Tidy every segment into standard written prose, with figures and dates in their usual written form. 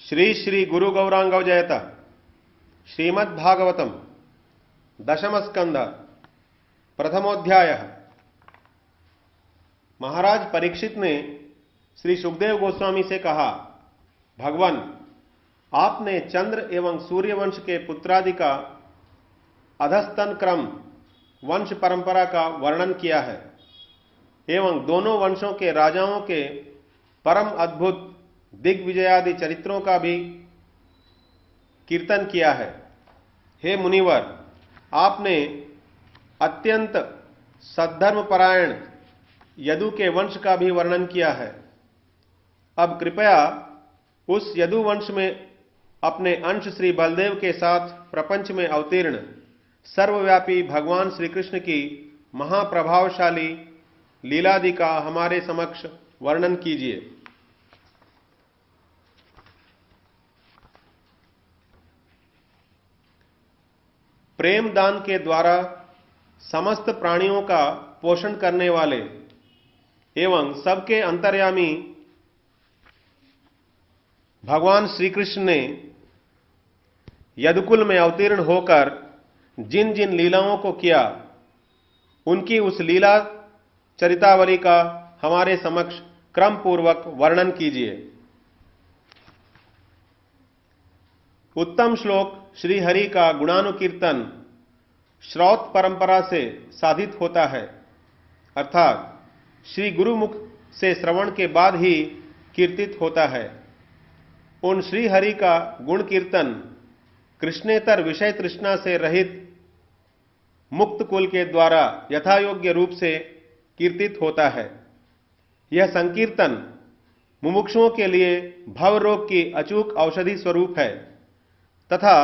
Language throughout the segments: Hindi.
श्री श्री गुरु गौरांगव जयत श्रीमद्भागवतम दशम स्कंध प्रथमोध्याय। महाराज परीक्षित ने श्री सुखदेव गोस्वामी से कहा, भगवान, आपने चंद्र एवं सूर्यवंश के पुत्रादि का अधस्तन क्रम वंश परंपरा का वर्णन किया है एवं दोनों वंशों के राजाओं के परम अद्भुत दिग्विजयादि चरित्रों का भी कीर्तन किया है। हे मुनिवर, आपने अत्यंत सद्धर्मपरायण यदु के वंश का भी वर्णन किया है। अब कृपया उस यदु वंश में अपने अंश श्री बलदेव के साथ प्रपंच में अवतीर्ण सर्वव्यापी भगवान श्री कृष्ण की महाप्रभावशाली लीलादि का हमारे समक्ष वर्णन कीजिए। प्रेम दान के द्वारा समस्त प्राणियों का पोषण करने वाले एवं सबके अंतर्यामी भगवान श्री कृष्ण ने यदुकुल में अवतीर्ण होकर जिन जिन लीलाओं को किया, उनकी उस लीला चरितावली का हमारे समक्ष क्रम पूर्वक वर्णन कीजिए। उत्तम श्लोक श्री हरि का गुणानुकीर्तन श्रौत परंपरा से साधित होता है, अर्थात श्री गुरुमुख से श्रवण के बाद ही कीर्तित होता है। उन श्री हरि का गुण कीर्तन कृष्णेतर विषय तृष्णा से रहित मुक्त कुल के द्वारा यथायोग्य रूप से कीर्तित होता है। यह संकीर्तन मुमुक्षुओं के लिए भव रोग की अचूक औषधि स्वरूप है तथा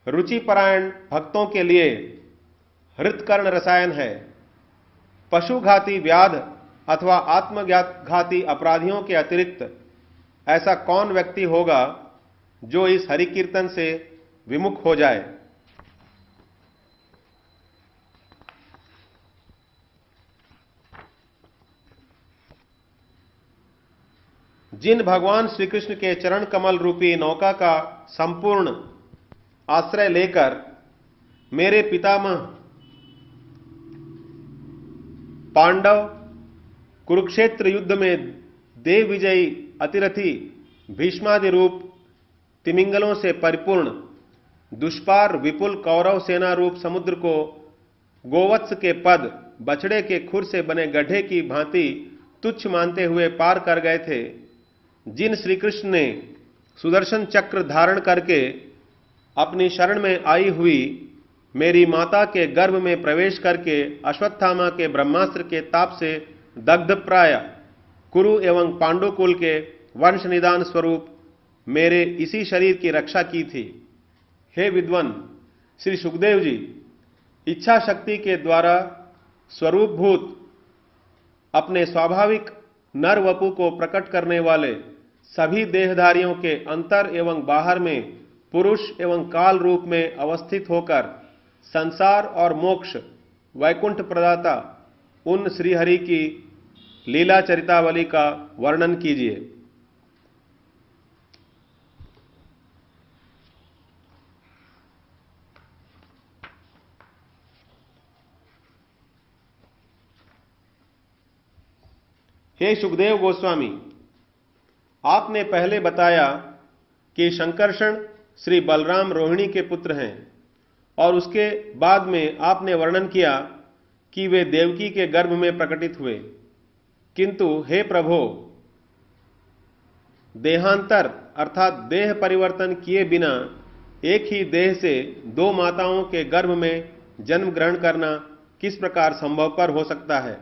रुचिपरायण भक्तों के लिए हृतकर्ण रसायन है। पशुघाती व्याध अथवा आत्मघाती अपराधियों के अतिरिक्त ऐसा कौन व्यक्ति होगा जो इस हरि कीर्तन से विमुख हो जाए। जिन भगवान श्री कृष्ण के चरण कमल रूपी नौका का संपूर्ण आश्रय लेकर मेरे पितामह पांडव कुरुक्षेत्र युद्ध में देव विजयी अतिरथी भीष्मादि रूप तिमिंगलों से परिपूर्ण दुष्पार विपुल कौरव सेना रूप समुद्र को गोवत्स के पद बछड़े के खुर से बने गड्ढे की भांति तुच्छ मानते हुए पार कर गए थे, जिन श्री कृष्ण ने सुदर्शन चक्र धारण करके अपनी शरण में आई हुई मेरी माता के गर्भ में प्रवेश करके अश्वत्थामा के ब्रह्मास्त्र के ताप से दग्ध प्राय कुरु एवं पांडुकुल के वंश निदान स्वरूप मेरे इसी शरीर की रक्षा की थी। हे विद्वान श्री सुखदेव जी, इच्छा शक्ति के द्वारा स्वरूपभूत अपने स्वाभाविक नर वपु को प्रकट करने वाले सभी देहधारियों के अंतर एवं बाहर में पुरुष एवं काल रूप में अवस्थित होकर संसार और मोक्ष वैकुंठ प्रदाता उन श्रीहरि की लीला चरितावली का वर्णन कीजिए। हे सुखदेव गोस्वामी, आपने पहले बताया कि शंकरषण श्री बलराम रोहिणी के पुत्र हैं और उसके बाद में आपने वर्णन किया कि वे देवकी के गर्भ में प्रकटित हुए। किंतु हे प्रभो, देहांतर अर्थात देह परिवर्तन किए बिना एक ही देह से दो माताओं के गर्भ में जन्म ग्रहण करना किस प्रकार संभवपर हो सकता है।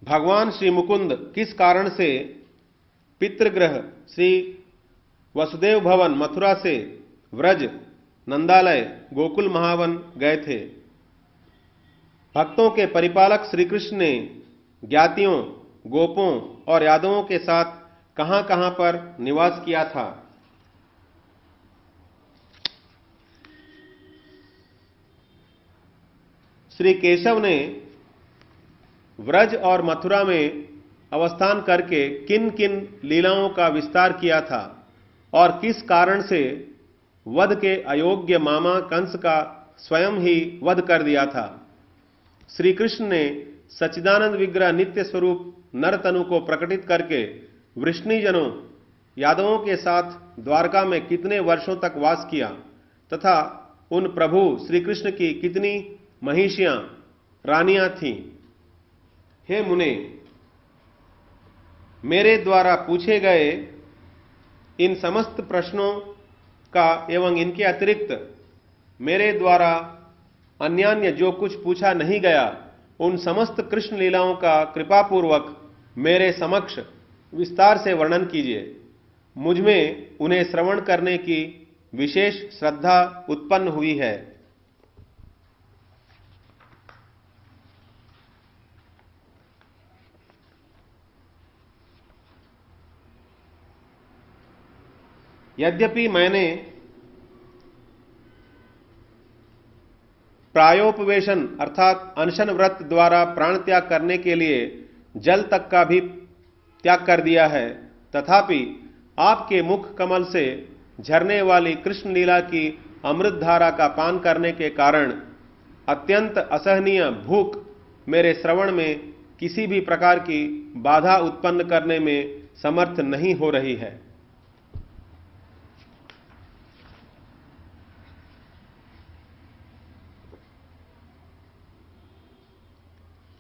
भगवान श्री मुकुंद किस कारण से पितृगृह श्री वसुदेव भवन मथुरा से व्रज नंदालय गोकुल महावन गए थे। भक्तों के परिपालक श्री कृष्ण ने ज्ञातियों, गोपों और यादवों के साथ कहां कहां पर निवास किया था। श्री केशव ने व्रज और मथुरा में अवस्थान करके किन किन लीलाओं का विस्तार किया था और किस कारण से वध के अयोग्य मामा कंस का स्वयं ही वध कर दिया था। श्री कृष्ण ने सच्चिदानंद विग्रह नित्य स्वरूप नर तनु को प्रकटित करके वृष्णिजनों यादवों के साथ द्वारका में कितने वर्षों तक वास किया तथा उन प्रभु श्री कृष्ण की कितनी महिषियां रानियां थीं। हे मुने, मेरे द्वारा पूछे गए इन समस्त प्रश्नों का एवं इनके अतिरिक्त मेरे द्वारा अन्यान्य जो कुछ पूछा नहीं गया उन समस्त कृष्ण लीलाओं का कृपापूर्वक मेरे समक्ष विस्तार से वर्णन कीजिए। मुझमें उन्हें श्रवण करने की विशेष श्रद्धा उत्पन्न हुई है। यद्यपि मैंने प्रायोपवेशन अर्थात अनशन व्रत द्वारा प्राण त्याग करने के लिए जल तक का भी त्याग कर दिया है, तथापि आपके मुख कमल से झरने वाली कृष्ण लीला की अमृत धारा का पान करने के कारण अत्यंत असहनीय भूख मेरे श्रवण में किसी भी प्रकार की बाधा उत्पन्न करने में समर्थ नहीं हो रही है।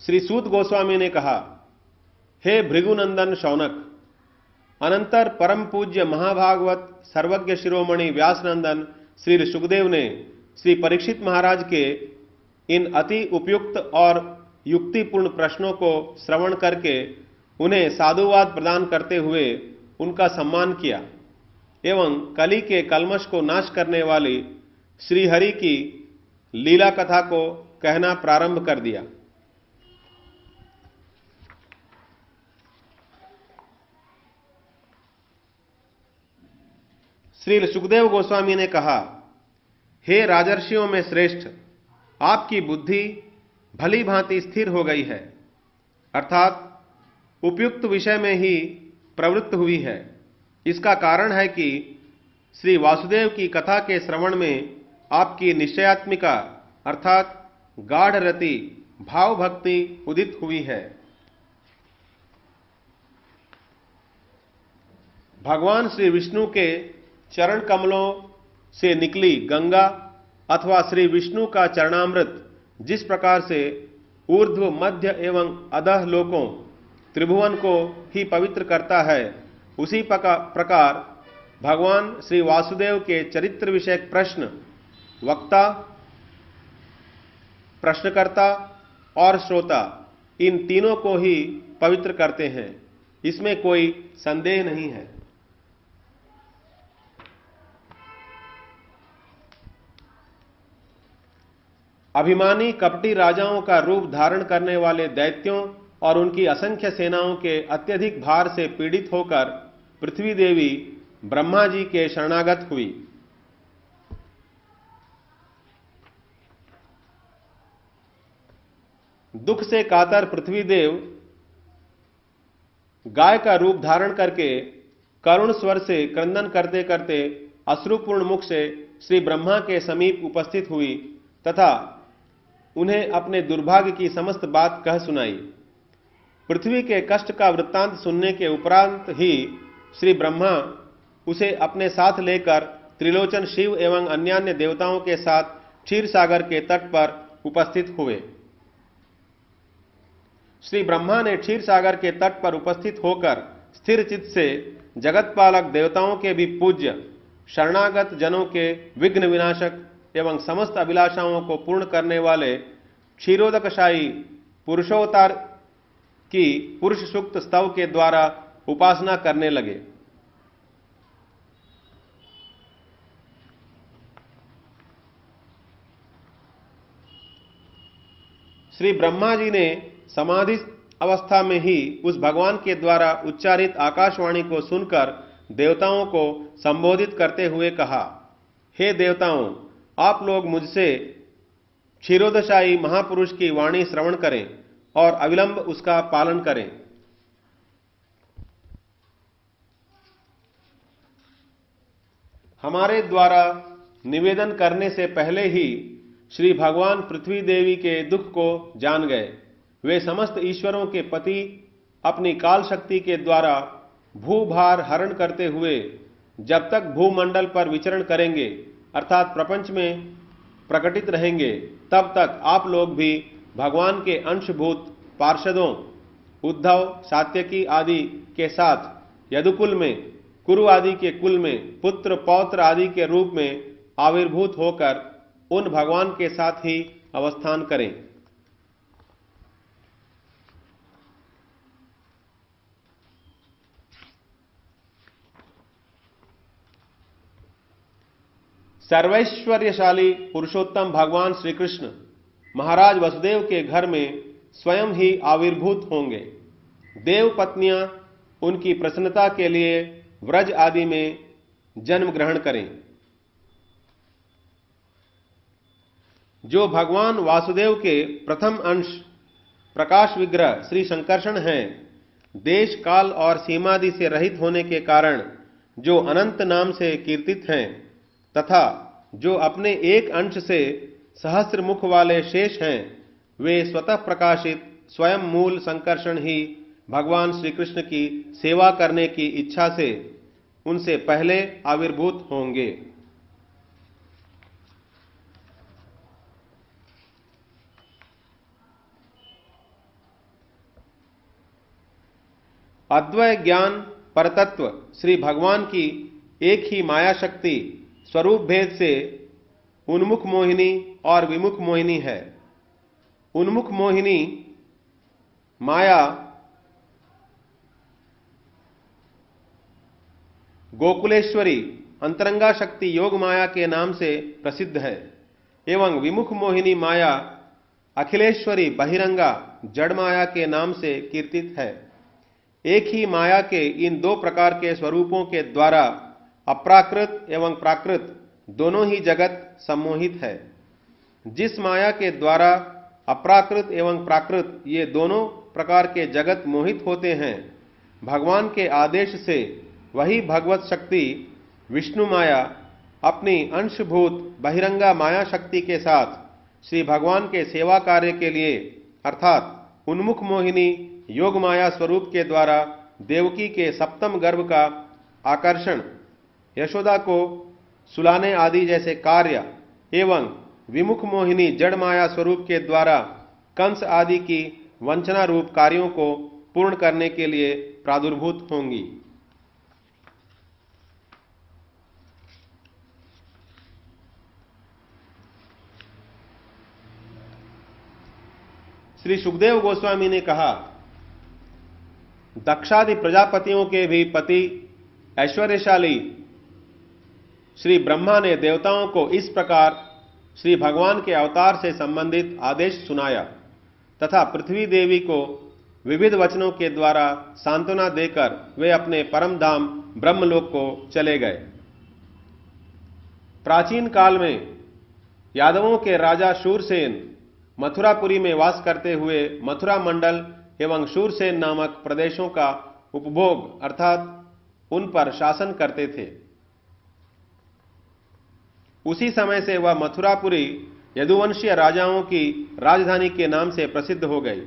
श्री सूत गोस्वामी ने कहा, हे भृगुनंदन शौनक, अनंतर परम पूज्य महाभागवत सर्वज्ञ शिरोमणि व्यासनंदन श्री सुखदेव ने श्री परीक्षित महाराज के इन अति उपयुक्त और युक्तिपूर्ण प्रश्नों को श्रवण करके उन्हें साधुवाद प्रदान करते हुए उनका सम्मान किया एवं कली के कलमश को नाश करने वाली श्रीहरि की लीला कथा को कहना प्रारंभ कर दिया। श्री सुखदेव गोस्वामी ने कहा, हे राजर्षियों में श्रेष्ठ, आपकी बुद्धि भली भांति स्थिर हो गई है, अर्थात उपयुक्त विषय में ही प्रवृत्त हुई है। इसका कारण है कि श्री वासुदेव की कथा के श्रवण में आपकी निश्चयात्मिका अर्थात गाढ़ रति भाव भक्ति उदित हुई है। भगवान श्री विष्णु के चरण कमलों से निकली गंगा अथवा श्री विष्णु का चरणामृत जिस प्रकार से ऊर्ध्व मध्य एवं अधः लोकों त्रिभुवन को ही पवित्र करता है, उसी प्रकार भगवान श्री वासुदेव के चरित्र विषयक प्रश्न वक्ता, प्रश्नकर्ता और श्रोता इन तीनों को ही पवित्र करते हैं, इसमें कोई संदेह नहीं है। अभिमानी कपटी राजाओं का रूप धारण करने वाले दैत्यों और उनकी असंख्य सेनाओं के अत्यधिक भार से पीड़ित होकर पृथ्वी देवी ब्रह्मा जी के शरणागत हुई। दुख से कातर पृथ्वी देव गाय का रूप धारण करके करुण स्वर से क्रंदन करते करते अश्रुपूर्ण मुख से श्री ब्रह्मा के समीप उपस्थित हुई तथा उन्हें अपने दुर्भाग्य की समस्त बात कह सुनाई। पृथ्वी के कष्ट का वृत्तांत सुनने के उपरांत ही श्री ब्रह्मा उसे अपने साथ लेकर त्रिलोचन शिव एवं अन्यान्य देवताओं के साथ क्षीर सागर के तट पर उपस्थित हुए। श्री ब्रह्मा ने क्षीर सागर के तट पर उपस्थित होकर स्थिर चित्त से जगतपालक देवताओं के भी पूज्य, शरणागत जनों के विघ्न विनाशक एवं समस्त अभिलाषाओं को पूर्ण करने वाले क्षीरोदकशाही पुरुषोत्तर की पुरुष सूक्त स्तव के द्वारा उपासना करने लगे। श्री ब्रह्मा जी ने समाधि अवस्था में ही उस भगवान के द्वारा उच्चारित आकाशवाणी को सुनकर देवताओं को संबोधित करते हुए कहा, हे देवताओं, आप लोग मुझसे क्षीरोदशाही महापुरुष की वाणी श्रवण करें और अविलंब उसका पालन करें। हमारे द्वारा निवेदन करने से पहले ही श्री भगवान पृथ्वी देवी के दुख को जान गए। वे समस्त ईश्वरों के पति अपनी काल शक्ति के द्वारा भूभार हरण करते हुए जब तक भूमंडल पर विचरण करेंगे अर्थात प्रपंच में प्रकटित रहेंगे, तब तक आप लोग भी भगवान के अंशभूत पार्षदों उद्धव, सात्यकी आदि के साथ यदुकुल में, कुरु आदि के कुल में पुत्र पौत्र आदि के रूप में आविर्भूत होकर उन भगवान के साथ ही अवस्थान करें। सर्वैश्वर्यशाली पुरुषोत्तम भगवान श्री कृष्ण महाराज वसुदेव के घर में स्वयं ही आविर्भूत होंगे। देव पत्नियां उनकी प्रसन्नता के लिए व्रज आदि में जन्म ग्रहण करें। जो भगवान वासुदेव के प्रथम अंश प्रकाश विग्रह श्री संकर्षण हैं, देश काल और सीमादि से रहित होने के कारण जो अनंत नाम से कीर्तित हैं तथा जो अपने एक अंश से सहस्त्र मुख वाले शेष हैं, वे स्वतः प्रकाशित स्वयं मूल संकर्षण ही भगवान श्री कृष्ण की सेवा करने की इच्छा से उनसे पहले आविर्भूत होंगे। अद्वय ज्ञान परतत्व श्री भगवान की एक ही माया शक्ति स्वरूप भेद से उन्मुख मोहिनी और विमुख मोहिनी है। उन्मुख मोहिनी माया गोकुलेश्वरी अंतरंगा शक्ति योग माया के नाम से प्रसिद्ध है एवं विमुख मोहिनी माया अखिलेश्वरी बहिरंगा जड़ माया के नाम से कीर्तित है। एक ही माया के इन दो प्रकार के स्वरूपों के द्वारा अप्राकृत एवं प्राकृत दोनों ही जगत सम्मोहित है। जिस माया के द्वारा अप्राकृत एवं प्राकृत ये दोनों प्रकार के जगत मोहित होते हैं, भगवान के आदेश से वही भगवत शक्ति विष्णु माया अपनी अंशभूत बहिरंगा माया शक्ति के साथ श्री भगवान के सेवा कार्य के लिए अर्थात उन्मुख मोहिनी योग माया स्वरूप के द्वारा देवकी के सप्तम गर्भ का आकर्षण, यशोदा को सुलाने आदि जैसे कार्य एवं विमुख मोहिनी जड़ माया स्वरूप के द्वारा कंस आदि की वंचना रूप कार्यों को पूर्ण करने के लिए प्रादुर्भूत होंगी। श्री सुखदेव गोस्वामी ने कहा, दक्षादि प्रजापतियों के भी पति ऐश्वर्यशाली श्री ब्रह्मा ने देवताओं को इस प्रकार श्री भगवान के अवतार से संबंधित आदेश सुनाया तथा पृथ्वी देवी को विविध वचनों के द्वारा सांत्वना देकर वे अपने परम धाम ब्रह्मलोक को चले गए। प्राचीन काल में यादवों के राजा शूरसेन मथुरापुरी में वास करते हुए मथुरा मंडल एवं शूरसेन नामक प्रदेशों का उपभोग अर्थात उन पर शासन करते थे। उसी समय से वह मथुरापुरी यदुवंशीय राजाओं की राजधानी के नाम से प्रसिद्ध हो गई।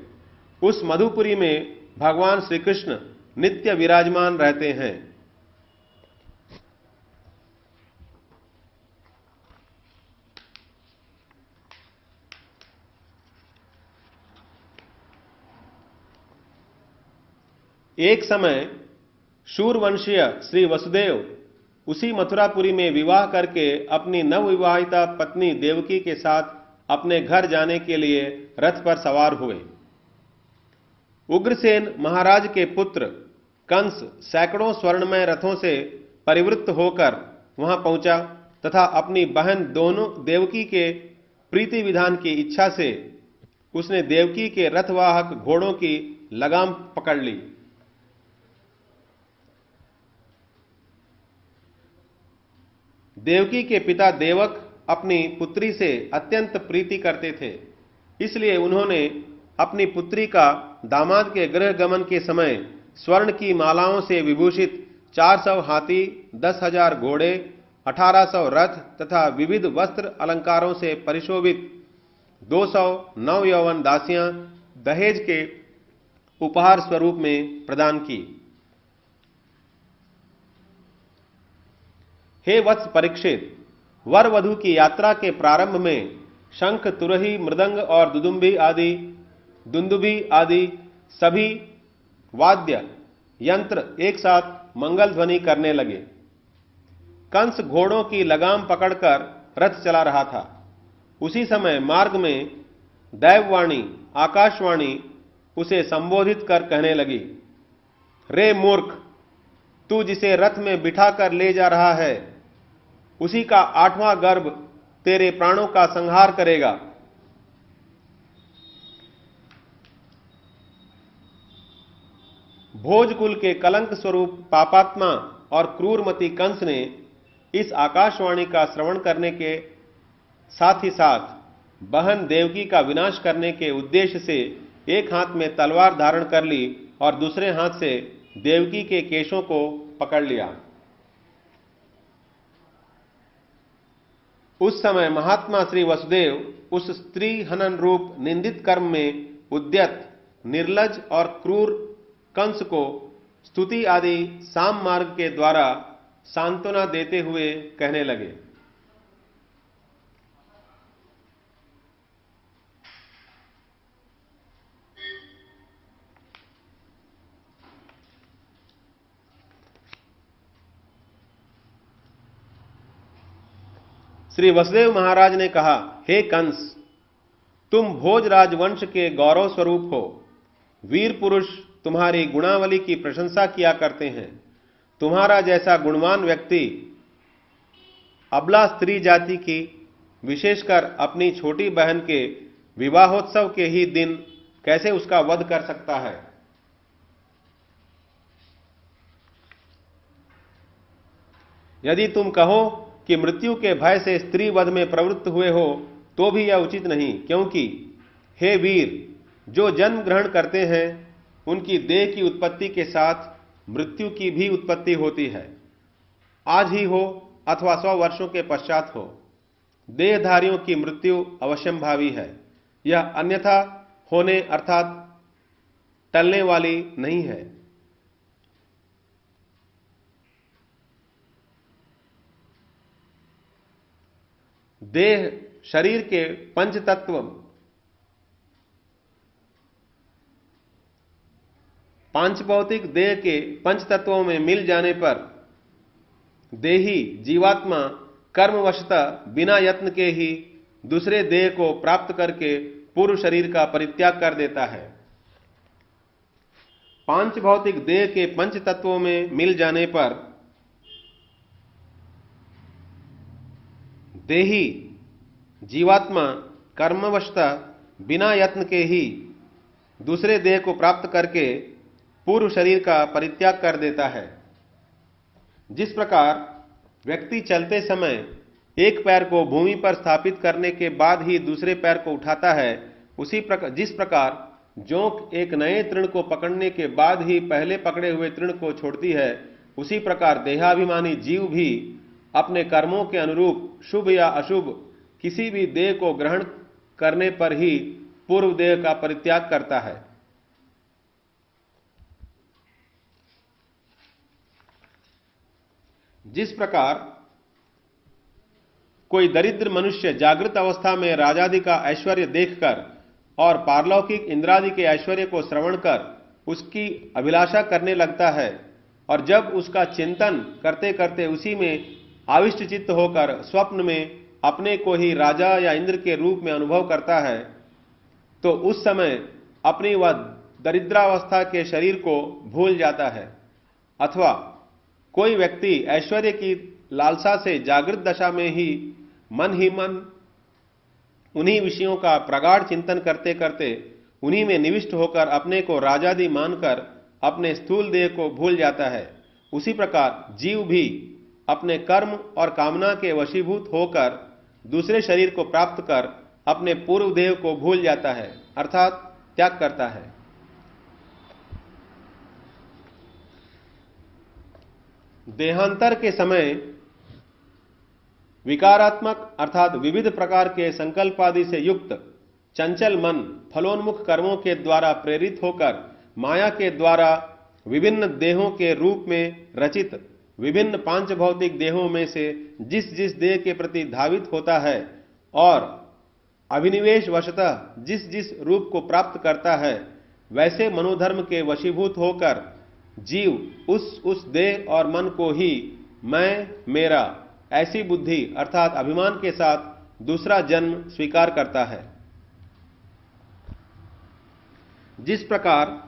उस मधुपुरी में भगवान श्री कृष्ण नित्य विराजमान रहते हैं। एक समय शूरवंशीय श्री वसुदेव उसी मथुरापुरी में विवाह करके अपनी नवविवाहिता पत्नी देवकी के साथ अपने घर जाने के लिए रथ पर सवार हुए। उग्रसेन महाराज के पुत्र कंस सैकड़ों स्वर्णमय रथों से परिवृत्त होकर वहां पहुंचा तथा अपनी बहन दोनों देवकी के प्रीति विधान की इच्छा से उसने देवकी के रथवाहक घोड़ों की लगाम पकड़ ली। देवकी के पिता देवक अपनी पुत्री से अत्यंत प्रीति करते थे, इसलिए उन्होंने अपनी पुत्री का दामाद के गृह गमन के समय स्वर्ण की मालाओं से विभूषित 400 हाथी, 10,000 घोड़े 1800 रथ तथा विविध वस्त्र अलंकारों से परिशोभित 200 नवयौवन दासियां दहेज के उपहार स्वरूप में प्रदान की। हे वत्स परीक्षित, वर वधु की यात्रा के प्रारंभ में शंख, तुरही, मृदंग और दुंदुभी आदि सभी वाद्य यंत्र एक साथ मंगल ध्वनि करने लगे। कंस घोड़ों की लगाम पकड़कर रथ चला रहा था। उसी समय मार्ग में दैववाणी, आकाशवाणी उसे संबोधित कर कहने लगी, रे मूर्ख, तू जिसे रथ में बिठाकर ले जा रहा है, उसी का 8वां गर्भ तेरे प्राणों का संहार करेगा। भोजकुल के कलंक स्वरूप पापात्मा और क्रूरमती कंस ने इस आकाशवाणी का श्रवण करने के साथ ही साथ बहन देवकी का विनाश करने के उद्देश्य से एक हाथ में तलवार धारण कर ली और दूसरे हाथ से देवकी के केशों को पकड़ लिया। उस समय महात्मा श्री वसुदेव उस स्त्री हनन रूप निंदित कर्म में उद्यत, निर्लज और क्रूर कंस को स्तुति आदि साम मार्ग के द्वारा सांत्वना देते हुए कहने लगे, श्री वसुदेव महाराज ने कहा, हे कंस, तुम भोजराज वंश के गौरव स्वरूप हो। वीर पुरुष तुम्हारी गुणावली की प्रशंसा किया करते हैं। तुम्हारा जैसा गुणवान व्यक्ति अबला स्त्री जाति की, विशेषकर अपनी छोटी बहन के विवाहोत्सव के ही दिन कैसे उसका वध कर सकता है। यदि तुम कहो कि मृत्यु के भय से स्त्री वध में प्रवृत्त हुए हो तो भी यह उचित नहीं, क्योंकि हे वीर, जो जन्म ग्रहण करते हैं उनकी देह की उत्पत्ति के साथ मृत्यु की भी उत्पत्ति होती है। आज ही हो अथवा 100 वर्षों के पश्चात हो, देहधारियों की मृत्यु अवश्यंभावी है। यह अन्यथा होने अर्थात टलने वाली नहीं है। देह शरीर के पंचतत्व पांचभौतिक देह के पंच तत्वों में मिल जाने पर देही जीवात्मा कर्मवशतः बिना यत्न के ही दूसरे देह को प्राप्त करके पूर्व शरीर का परित्याग कर देता है। पांच भौतिक देह के पंच तत्वों में मिल जाने पर देही जीवात्मा कर्मवशतः बिना यत्न के ही दूसरे देह को प्राप्त करके पूर्व शरीर का परित्याग कर देता है। जिस प्रकार व्यक्ति चलते समय एक पैर को भूमि पर स्थापित करने के बाद ही दूसरे पैर को उठाता है, जिस प्रकार जोंक एक नए तृण को पकड़ने के बाद ही पहले पकड़े हुए तृण को छोड़ती है, उसी प्रकार देहाभिमानी जीव भी अपने कर्मों के अनुरूप शुभ या अशुभ किसी भी देह को ग्रहण करने पर ही पूर्व देह का परित्याग करता है। जिस प्रकार कोई दरिद्र मनुष्य जागृत अवस्था में राजादि का ऐश्वर्य देखकर और पारलौकिक इंद्रादि के ऐश्वर्य को श्रवण कर उसकी अभिलाषा करने लगता है, और जब उसका चिंतन करते करते उसी में आविष्ट चित्त होकर स्वप्न में अपने को ही राजा या इंद्र के रूप में अनुभव करता है, तो उस समय अपनी वह दरिद्रावस्था के शरीर को भूल जाता है। अथवा कोई व्यक्ति ऐश्वर्य की लालसा से जागृत दशा में ही मन उन्हीं विषयों का प्रगाढ़ चिंतन करते करते उन्हीं में निविष्ट होकर अपने को राजादि मानकर अपने स्थूल देह को भूल जाता है। उसी प्रकार जीव भी अपने कर्म और कामना के वशीभूत होकर दूसरे शरीर को प्राप्त कर अपने पूर्व देह को भूल जाता है, अर्थात त्याग करता है। देहांतर के समय विकारात्मक अर्थात विविध प्रकार के संकल्पादि से युक्त चंचल मन फलोन्मुख कर्मों के द्वारा प्रेरित होकर माया के द्वारा विभिन्न देहों के रूप में रचित विभिन्न पांच भौतिक देहों में से जिस जिस देह के प्रति धावित होता है और अभिनिवेश वशतः जिस जिस रूप को प्राप्त करता है, वैसे मनोधर्म के वशीभूत होकर जीव उस देह और मन को ही मैं मेरा ऐसी बुद्धि अर्थात अभिमान के साथ दूसरा जन्म स्वीकार करता है। जिस प्रकार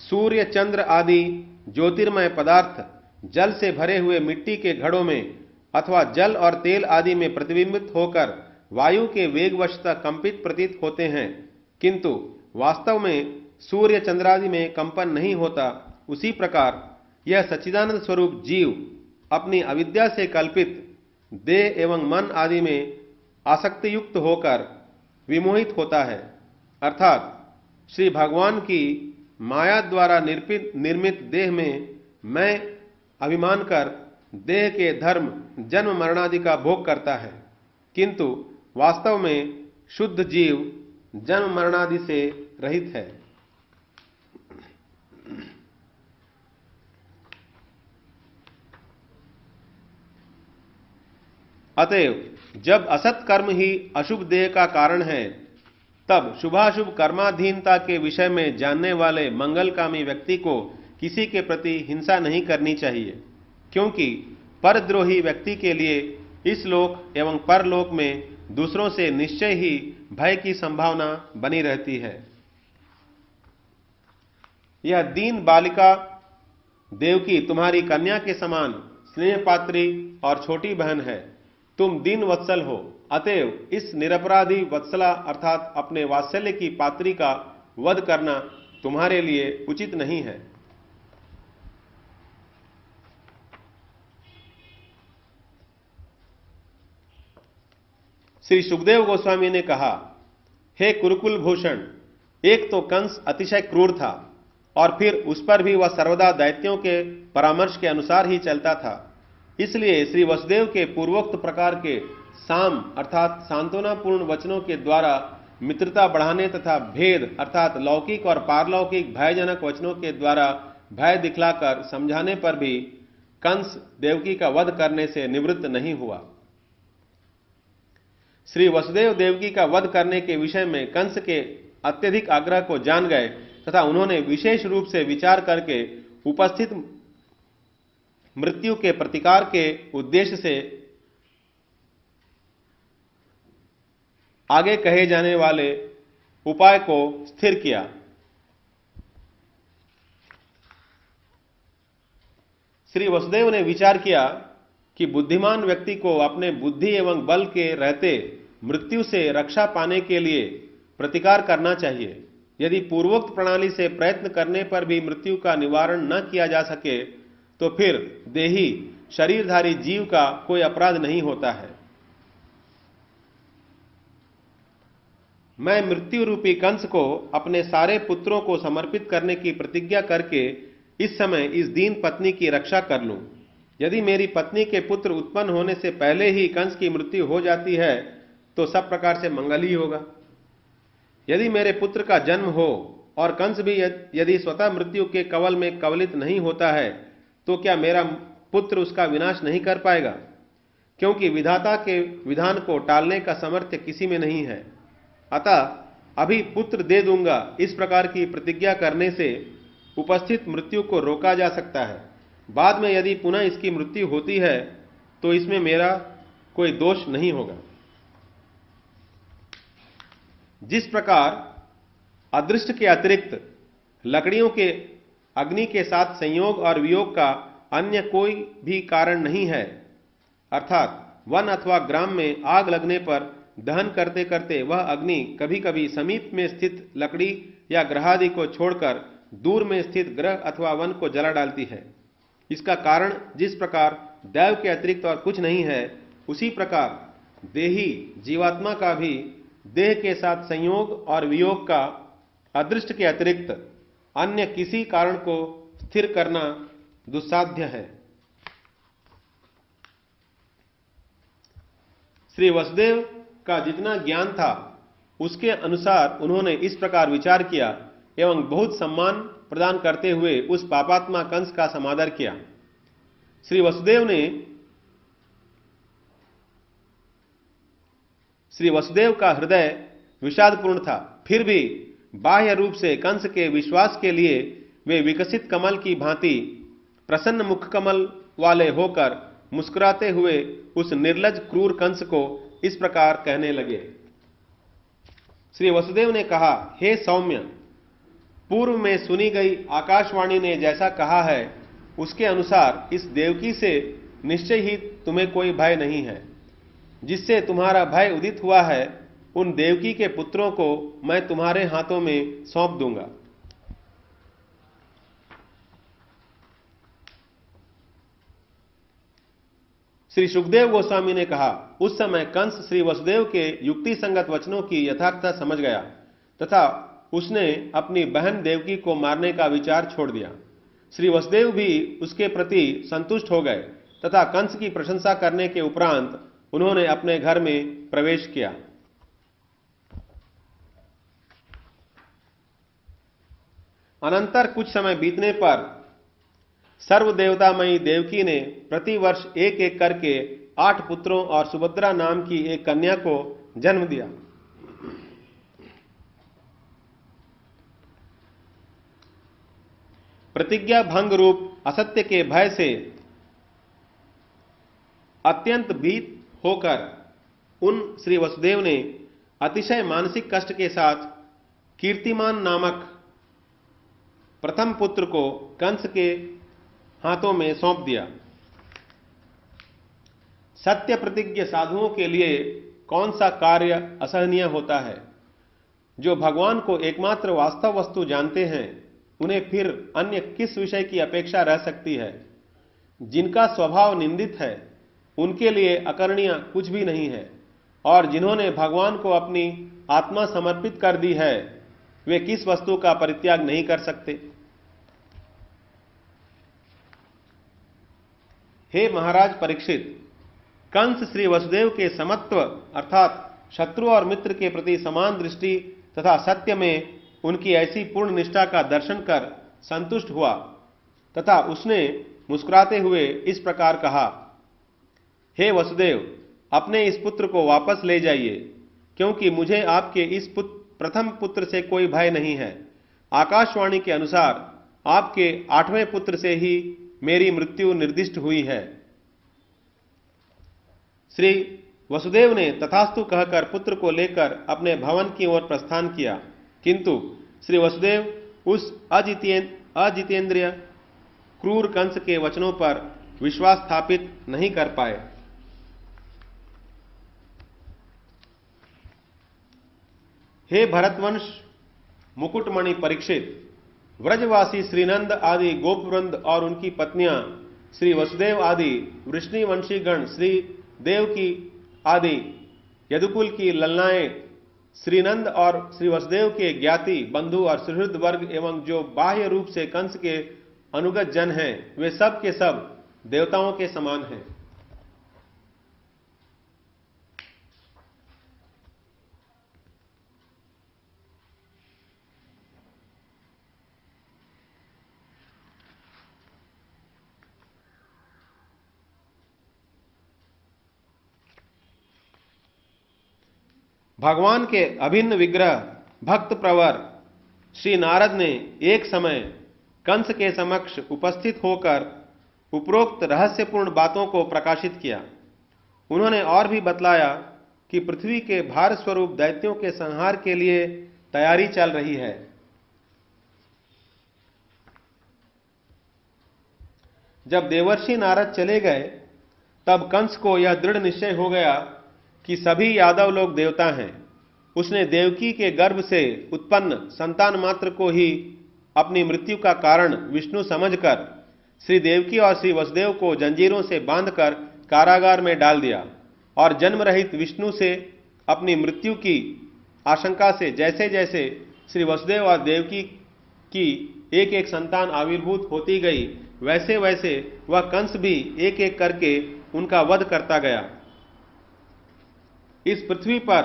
सूर्य चंद्र आदि ज्योतिर्मय पदार्थ जल से भरे हुए मिट्टी के घड़ों में अथवा जल और तेल आदि में प्रतिबिंबित होकर वायु के वेगवशतः कंपित प्रतीत होते हैं, किंतु वास्तव में सूर्य चंद्रादि में कंपन नहीं होता, उसी प्रकार यह सच्चिदानंद स्वरूप जीव अपनी अविद्या से कल्पित देह एवं मन आदि में आसक्ति युक्त होकर विमोहित होता है। अर्थात श्री भगवान की माया द्वारा निर्मित देह में मैं अभिमान कर देह के धर्म जन्म मरणादि का भोग करता है, किंतु वास्तव में शुद्ध जीव जन्म मरणादि से रहित है। अतएव जब असत कर्म ही अशुभ देह का कारण है, तब शुभाशुभ कर्माधीनता के विषय में जानने वाले मंगलकामी व्यक्ति को किसी के प्रति हिंसा नहीं करनी चाहिए, क्योंकि परद्रोही व्यक्ति के लिए इस लोक एवं परलोक में दूसरों से निश्चय ही भय की संभावना बनी रहती है। यह दीन बालिका देवकी तुम्हारी कन्या के समान स्नेह पात्री और छोटी बहन है। तुम दीन वत्सल हो, अतएव इस निरपराधी वत्सला अर्थात अपने वात्सल्य की पात्री का वध करना तुम्हारे लिए उचित नहीं है। श्री सुखदेव गोस्वामी ने कहा, हे कुरुकुल भूषण, एक तो कंस अतिशय क्रूर था और फिर उस पर भी वह सर्वदा दैत्यों के परामर्श के अनुसार ही चलता था। इसलिए श्री वसुदेव के पूर्वोक्त प्रकार के साम अर्थात सांत्वनापूर्ण वचनों के द्वारा मित्रता बढ़ाने तथा भेद अर्थात लौकिक और पारलौकिक भयजनक वचनों के द्वारा भय दिखलाकर समझाने पर भी कंस देवकी का वध करने से निवृत्त नहीं हुआ। श्री वसुदेव देवकी का वध करने के विषय में कंस के अत्यधिक आग्रह को जान गए तथा उन्होंने विशेष रूप से विचार करके उपस्थित मृत्यु के प्रतिकार के उद्देश्य से आगे कहे जाने वाले उपाय को स्थिर किया। श्री वसुदेव ने विचार किया कि बुद्धिमान व्यक्ति को अपने बुद्धि एवं बल के रहते मृत्यु से रक्षा पाने के लिए प्रतिकार करना चाहिए। यदि पूर्वोक्त प्रणाली से प्रयत्न करने पर भी मृत्यु का निवारण न किया जा सके तो फिर देही शरीरधारी जीव का कोई अपराध नहीं होता है। मैं मृत्यु रूपी कंस को अपने सारे पुत्रों को समर्पित करने की प्रतिज्ञा करके इस समय इस दीन पत्नी की रक्षा कर लूं। यदि मेरी पत्नी के पुत्र उत्पन्न होने से पहले ही कंस की मृत्यु हो जाती है तो सब प्रकार से मंगल ही होगा। यदि मेरे पुत्र का जन्म हो और कंस भी यदि स्वतः मृत्यु के कवल में कवलित नहीं होता है तो क्या मेरा पुत्र उसका विनाश नहीं कर पाएगा? क्योंकि विधाता के विधान को टालने का सामर्थ्य किसी में नहीं है। अतः अभी पुत्र दे दूंगा, इस प्रकार की प्रतिज्ञा करने से उपस्थित मृत्यु को रोका जा सकता है। बाद में यदि पुनः इसकी मृत्यु होती है तो इसमें मेरा कोई दोष नहीं होगा। जिस प्रकार अदृष्ट के अतिरिक्त लकड़ियों के अग्नि के साथ संयोग और वियोग का अन्य कोई भी कारण नहीं है, अर्थात वन अथवा ग्राम में आग लगने पर दहन करते करते वह अग्नि कभी कभी समीप में स्थित लकड़ी या ग्रहादि को छोड़कर दूर में स्थित ग्रह अथवा वन को जला डालती है। इसका कारण जिस प्रकार दैव के अतिरिक्त और कुछ नहीं है, उसी प्रकार देही जीवात्मा का भी देह के साथ संयोग और वियोग का अदृष्ट के अतिरिक्त अन्य किसी कारण को स्थिर करना दुस्साध्य है। श्री वसुदेव का जितना ज्ञान था उसके अनुसार उन्होंने इस प्रकार विचार किया एवं बहुत सम्मान प्रदान करते हुए उस पापात्मा कंस का समादर किया। श्री वसुदेव का हृदय विषादपूर्ण था, फिर भी बाह्य रूप से कंस के विश्वास के लिए वे विकसित कमल की भांति प्रसन्न मुख कमल वाले होकर मुस्कुराते हुए उस निर्लज क्रूर कंस को इस प्रकार कहने लगे। श्री वसुदेव ने कहा, हे सौम्य, पूर्व में सुनी गई आकाशवाणी ने जैसा कहा है उसके अनुसार इस देवकी से निश्चय ही तुम्हें कोई भय नहीं है। जिससे तुम्हारा भय उदित हुआ है उन देवकी के पुत्रों को मैं तुम्हारे हाथों में सौंप दूंगा। श्री सुखदेव गोस्वामी ने कहा, उस समय कंस श्री वसुदेव के युक्ति संगत वचनों की यथार्थता समझ गया तथा उसने अपनी बहन देवकी को मारने का विचार छोड़ दिया। श्री वसुदेव भी उसके प्रति संतुष्ट हो गए तथा कंस की प्रशंसा करने के उपरांत उन्होंने अपने घर में प्रवेश किया। अनंतर कुछ समय बीतने पर सर्वदेवतामयी देवकी ने प्रतिवर्ष एक एक करके 8 पुत्रों और सुभद्रा नाम की एक कन्या को जन्म दिया। प्रतिज्ञा भंग रूप असत्य के भय से अत्यंत भीत होकर उन श्री वसुदेव ने अतिशय मानसिक कष्ट के साथ कीर्तिमान नामक प्रथम पुत्र को कंस के हाथों में सौंप दिया। सत्य प्रतिज्ञ साधुओं के लिए कौन सा कार्य असहनीय होता है? जो भगवान को एकमात्र वास्तव वस्तु जानते हैं उन्हें फिर अन्य किस विषय की अपेक्षा रह सकती है? जिनका स्वभाव निंदित है उनके लिए अकरणीय कुछ भी नहीं है, और जिन्होंने भगवान को अपनी आत्मा समर्पित कर दी है वे किस वस्तु का परित्याग नहीं कर सकते? हे महाराज परीक्षित, कंस श्री वसुदेव के समत्व अर्थात शत्रु और मित्र के प्रति समान दृष्टि तथा सत्य में उनकी ऐसी पूर्ण निष्ठा का दर्शन कर संतुष्ट हुआ तथा उसने मुस्कुराते हुए इस प्रकार कहा, हे वसुदेव, अपने इस पुत्र को वापस ले जाइए, क्योंकि मुझे आपके इस प्रथम पुत्र से कोई भय नहीं है। आकाशवाणी के अनुसार आपके 8वें पुत्र से ही मेरी मृत्यु निर्दिष्ट हुई है। श्री वसुदेव ने तथास्तु कहकर पुत्र को लेकर अपने भवन की ओर प्रस्थान किया, किंतु श्री वसुदेव उस अजितेंद्रिय क्रूर कंस के वचनों पर विश्वास स्थापित नहीं कर पाए। हे भरतवंश मुकुटमणि परीक्षित, व्रजवासी श्रीनंद आदि गोपवृंद और उनकी पत्नियां, श्री वसुदेव आदि वृष्णिवंशी गण, श्री देवकी आदि यदुकुल की ललनाएं, श्रीनंद और श्री वसुदेव के ज्ञाति बंधु और सुहृद वर्ग एवं जो बाह्य रूप से कंस के अनुगत जन हैं, वे सब के सब देवताओं के समान हैं। भगवान के अभिन्न विग्रह भक्त प्रवर श्री नारद ने एक समय कंस के समक्ष उपस्थित होकर उपरोक्त रहस्यपूर्ण बातों को प्रकाशित किया। उन्होंने और भी बतलाया कि पृथ्वी के भार स्वरूप दैत्यों के संहार के लिए तैयारी चल रही है। जब देवर्षि नारद चले गए तब कंस को यह दृढ़ निश्चय हो गया कि सभी यादव लोग देवता हैं। उसने देवकी के गर्भ से उत्पन्न संतान मात्र को ही अपनी मृत्यु का कारण विष्णु समझकर श्री देवकी और श्री वसुदेव को जंजीरों से बांधकर कारागार में डाल दिया, और जन्म रहित विष्णु से अपनी मृत्यु की आशंका से जैसे जैसे श्री वसुदेव और देवकी की एक एक संतान आविर्भूत होती गई, वैसे वैसे वह कंस भी एक एक करके उनका वध करता गया। इस पृथ्वी पर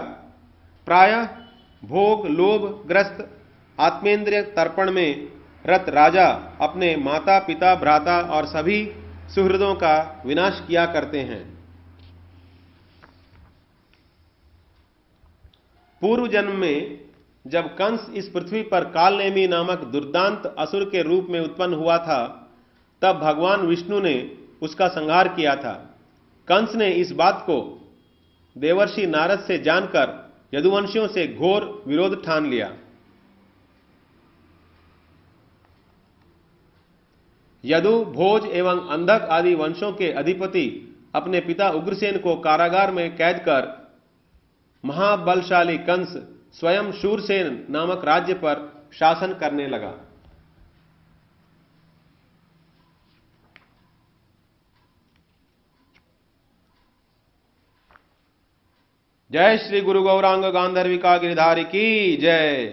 प्रायः भोग लोभ ग्रस्त आत्मेंद्रिय तर्पण में रत राजा अपने माता पिता भ्राता और सभी सुहृदों का विनाश किया करते हैं। पूर्व जन्म में जब कंस इस पृथ्वी पर कालनेमी नामक दुर्दांत असुर के रूप में उत्पन्न हुआ था, तब भगवान विष्णु ने उसका संहार किया था। कंस ने इस बात को देवर्षि नारद से जानकर यदुवंशियों से घोर विरोध ठान लिया। यदु भोज एवं अंधक आदि वंशों के अधिपति अपने पिता उग्रसेन को कारागार में कैद कर महाबलशाली कंस स्वयं शूरसेन नामक राज्य पर शासन करने लगा। जय श्री गुरु गौरांग गांधर्विका गिरिधारी की जय।